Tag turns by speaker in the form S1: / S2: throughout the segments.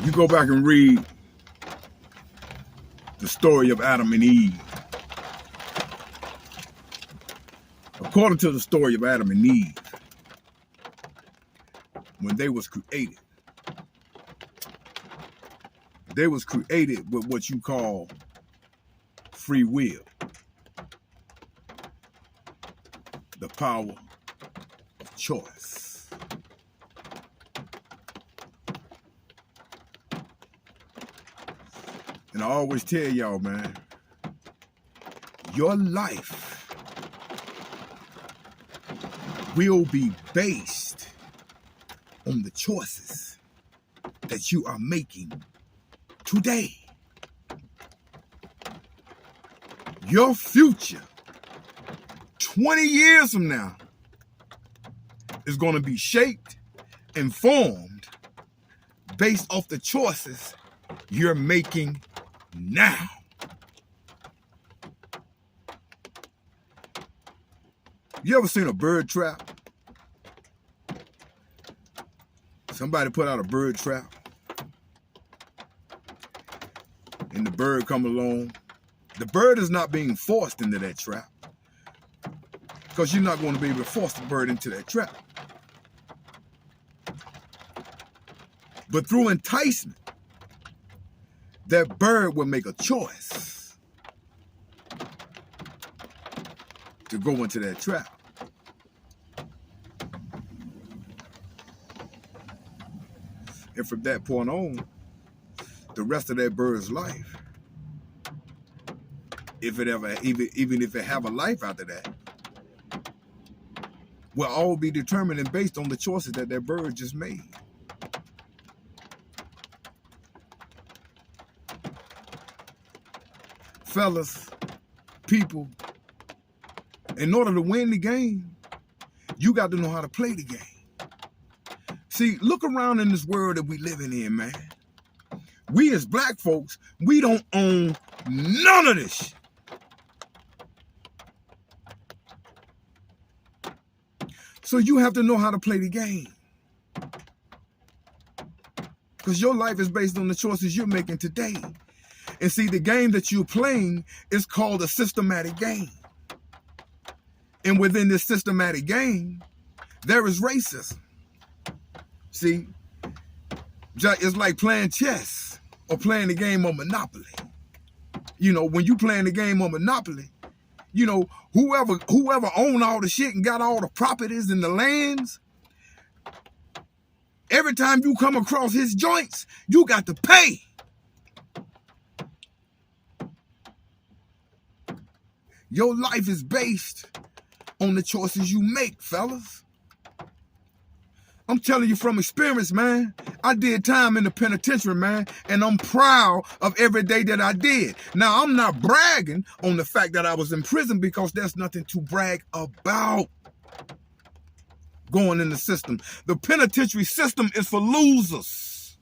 S1: You go back and read the story of Adam and Eve. According to the story of Adam and Eve, when they was created with what you call free will, the power of choice. And I always tell y'all, man, your life will be based on the choices that you are making today. Your future, 20 years from now, is going to be shaped and formed based off the choices you're making now. You ever seen a bird trap? Somebody put out a bird trap, and the bird come along. The bird is not being forced into that trap, because you're not going to be able to force the bird into that trap. But through enticement, that bird will make a choice to go into that trap. And from that point on, the rest of that bird's life, if it ever, even if it have a life after that, will all be determined and based on the choices that that bird just made. Fellas, people, in order to win the game, you got to know how to play the game. See, look around in this world that we living in, man. We as black folks, we don't own none of this shit. So you have to know how to play the game. Because your life is based on the choices you're making today. And see, the game that you're playing is called a systematic game. And within this systematic game, there is racism. See, it's like playing chess or playing the game of Monopoly. You know, when you playing the game of Monopoly, you know, whoever owned all the shit and got all the properties and the lands, every time you come across his joints, you got to pay. Your life is based on the choices you make, fellas. I'm telling you from experience, man. I did time in the penitentiary, man, and I'm proud of every day that I did. Now, I'm not bragging on the fact that I was in prison, because there's nothing to brag about going in the system. The penitentiary system is for losers.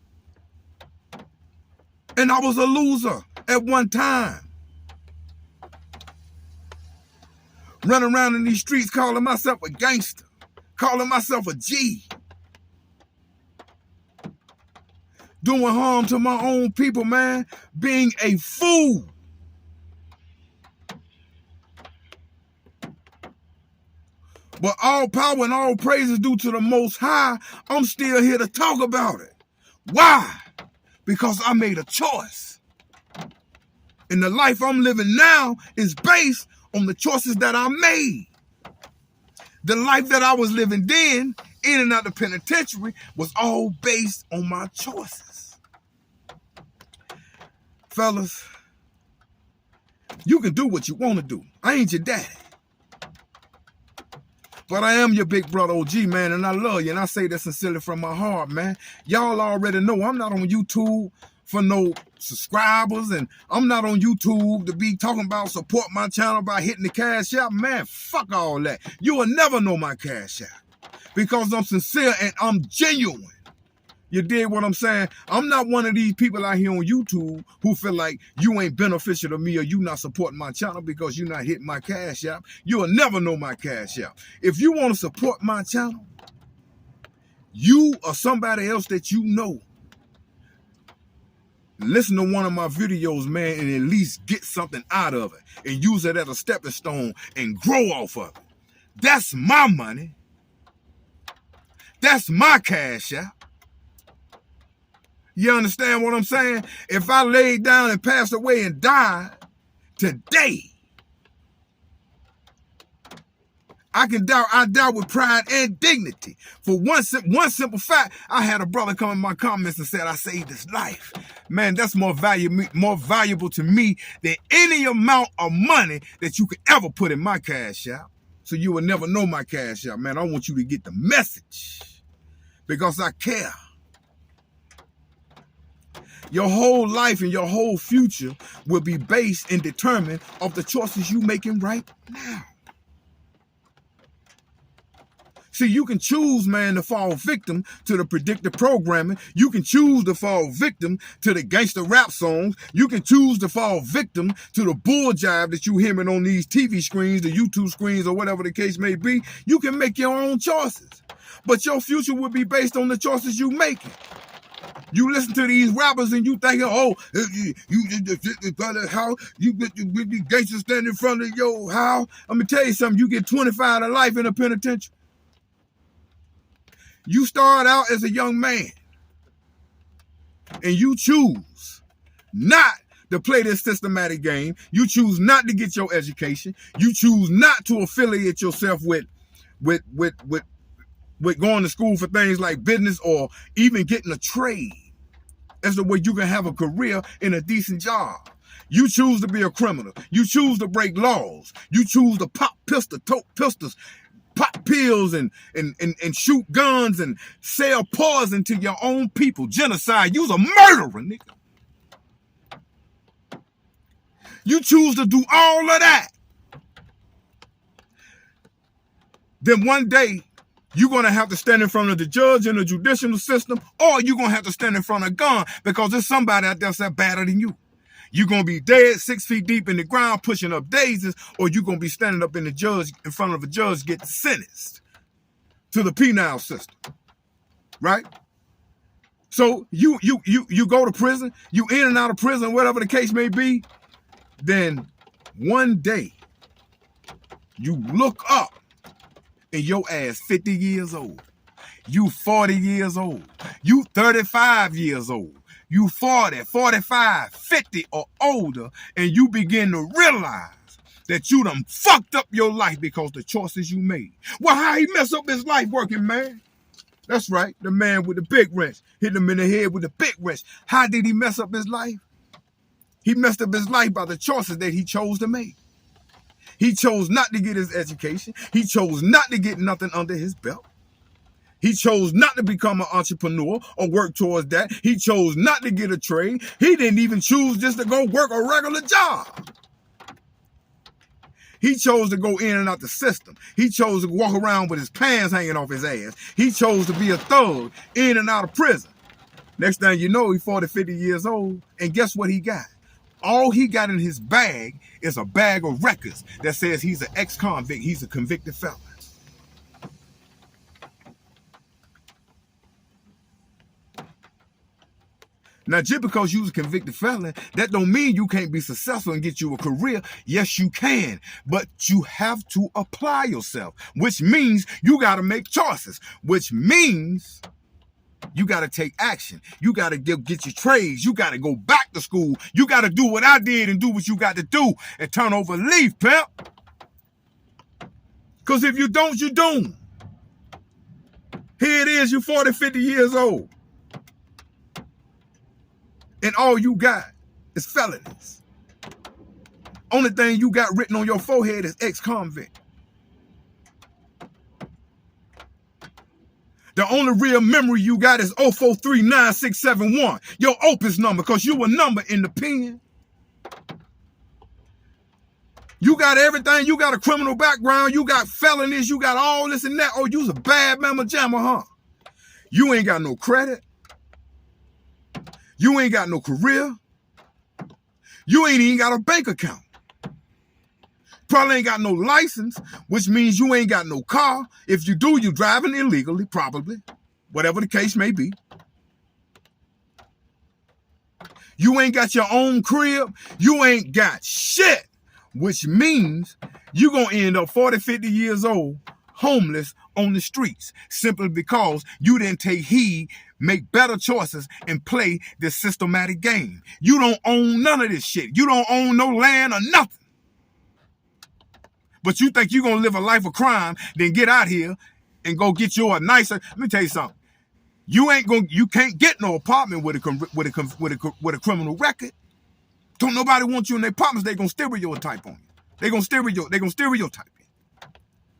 S1: And I was a loser at one time. Running around in these streets calling myself a gangster, calling myself a G. Doing harm to my own people, man. Being a fool. But all power and all praise is due to the Most High. I'm still here to talk about it. Why? Because I made a choice. And the life I'm living now is based on the choices that I made. The life that I was living then, in and out the penitentiary, was all based on my choices. Fellas, you can do what you want to do. I ain't your daddy. But I am your big brother OG, man, and I love you. And I say that sincerely from my heart, man. Y'all already know I'm not on YouTube for no subscribers, and I'm not on YouTube to be talking about support my channel by hitting the Cash App. Man, fuck all that. You will never know my Cash App, because I'm sincere and I'm genuine. You dig what I'm saying? I'm not one of these people out here on YouTube who feel like you ain't beneficial to me or you not supporting my channel because you're not hitting my Cash App. You will never know my Cash App. If you want to support my channel, you or somebody else that you know listen to one of my videos, man, and at least get something out of it and use it as a stepping stone and grow off of it. That's my money. That's my cash out. You understand what I'm saying? If I laid down and passed away and died today, I die with pride and dignity. For one simple fact, I had a brother come in my comments and said, I saved his life. Man, that's more valuable to me than any amount of money that you could ever put in my cash out. So you will never know my cash out, man. I want you to get the message because I care. Your whole life and your whole future will be based and determined of the choices you making right now. See, you can choose, man, to fall victim to the predictive programming. You can choose to fall victim to the gangster rap songs. You can choose to fall victim to the bull jive that you hearing on these TV screens, the YouTube screens, or whatever the case may be. You can make your own choices. But your future will be based on the choices you making. You listen to these rappers and you thinking, oh, how you get the gangster standing in front of your house. I'm going to tell you something. You get 25 to life in a penitentiary. You start out as a young man and you choose not to play this systematic game. You choose not to get your education. You choose not to affiliate yourself with going to school for things like business or even getting a trade as the way you can have a career in a decent job. You choose to be a criminal. You choose to break laws. You choose to pop pistols, tote pistols, pop pills and shoot guns and sell poison to your own people. Genocide. You's a murderer, nigga. You choose to do all of that. Then one day, you're going to have to stand in front of the judge in the judicial system, or you're going to have to stand in front of a gun because there's somebody out there that's better than you. You're going to be dead 6 feet deep in the ground pushing up daisies, or you're going to be standing up in front of a judge getting sentenced to the penal system, right? So you go to prison, you in and out of prison, whatever the case may be, then one day you look up and your ass 50 years old, you 40 years old, you 35 years old. You 40, 45, 50 or older, and you begin to realize that you done fucked up your life because the choices you made. Well, how he messed up his life working, man? That's right, the man with the big wrench. Hit him in the head with the big wrench. How did he mess up his life? He messed up his life by the choices that he chose to make. He chose not to get his education. He chose not to get nothing under his belt. He chose not to become an entrepreneur or work towards that. He chose not to get a trade. He didn't even choose just to go work a regular job. He chose to go in and out the system. He chose to walk around with his pants hanging off his ass. He chose to be a thug in and out of prison. Next thing you know, he's 40, 50 years old. And guess what he got? All he got in his bag is a bag of records that says he's an ex-convict. He's a convicted felon. Now, just because you're a convicted felon, that don't mean you can't be successful and get you a career. Yes, you can, but you have to apply yourself, which means you got to make choices, which means you got to take action. You got to get your trades. You got to go back to school. You got to do what I did and do what you got to do and turn over a leaf, pimp. Because if you don't, you're doomed. Here it is, you're 40, 50 years old. And all you got is felonies. Only thing you got written on your forehead is ex-convict. The only real memory you got is 0439671, your Opus number, because you a number in the pen. You got everything. You got a criminal background. You got felonies. You got all this and that. Oh, you's a bad mamma jamma, huh? You ain't got no credit. You ain't got no career. You ain't even got a bank account. Probably ain't got no license, which means you ain't got no car. If you do, you're driving illegally, probably. Whatever the case may be. You ain't got your own crib. You ain't got shit, which means you're going to end up 40, 50 years old, homeless on the streets, simply because you didn't take heed, make better choices, and play this systematic game. You don't own none of this shit. You don't own no land or nothing. But you think you're going to live a life of crime, then get out here and go get you a nicer. Let me tell you something. You can't get no apartment with a criminal record. Don't nobody want you in their apartments. They're going to stereotype on you. They're going to stereotype you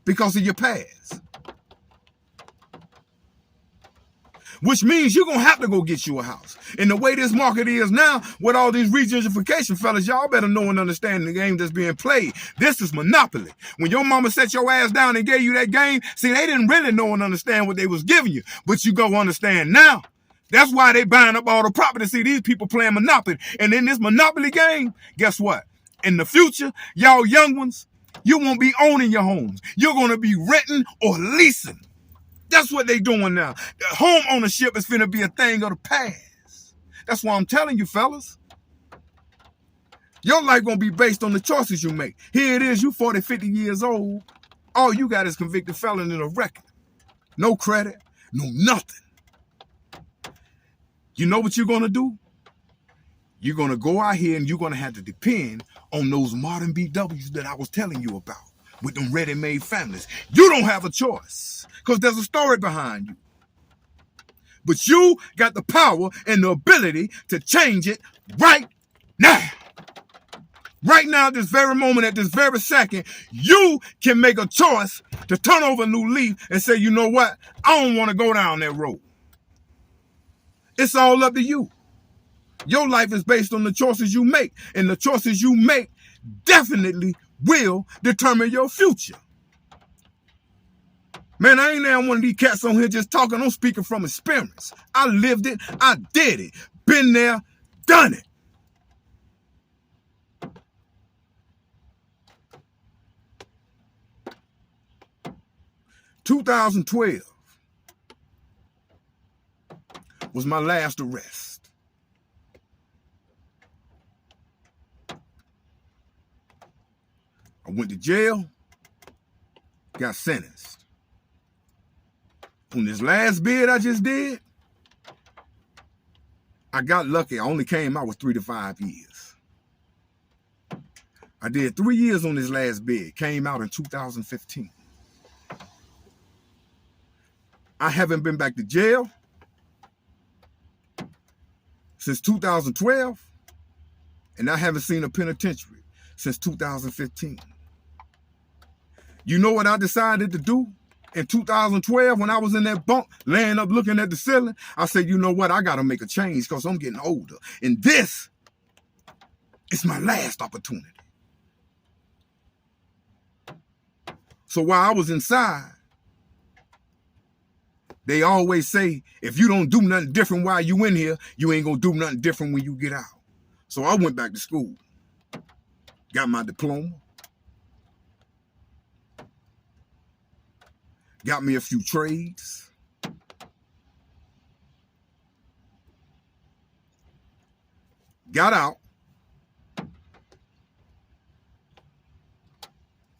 S1: because of your past. Which means you're going to have to go get you a house. And the way this market is now, with all these regentrification, fellas, y'all better know and understand the game that's being played. This is monopoly. When your mama set your ass down and gave you that game, see, they didn't really know and understand what they was giving you. But you go understand now. That's why they buying up all the property. See, these people playing monopoly. And in this monopoly game, guess what? In the future, y'all young ones, you won't be owning your homes. You're going to be renting or leasing. That's what they doing now. The home ownership is finna be a thing of the past. That's why I'm telling you, fellas. Your life gonna be based on the choices you make. Here it is, you 40, 50 years old. All you got is convicted felon in a record. No credit, no nothing. You know what you're gonna do? You're gonna go out here and you're gonna have to depend on those modern BWs that I was telling you about. With them ready-made families. You don't have a choice because there's a story behind you. But you got the power and the ability to change it right now. Right now, at this very moment, at this very second, you can make a choice to turn over a new leaf and say, you know what? I don't want to go down that road. It's all up to you. Your life is based on the choices you make. And the choices you make definitely will determine your future. Man, I ain't now one of these cats on here just talking. I'm speaking from experience. I lived it. I did it. Been there, done it. "2012 was my last arrest. I went to jail, got sentenced. On this last bid I just did, I got lucky. I only came out with 3 to 5 years. I did 3 years on this last bid, came out in 2015. I haven't been back to jail since 2012, and I haven't seen a penitentiary since 2015. You know what I decided to do in 2012 when I was in that bunk, laying up looking at the ceiling? I said, you know what? I got to make a change because I'm getting older. And this is my last opportunity. So while I was inside, they always say, if you don't do nothing different while you in here, you ain't going to do nothing different when you get out. So I went back to school, got my diploma, got me a few trades, got out,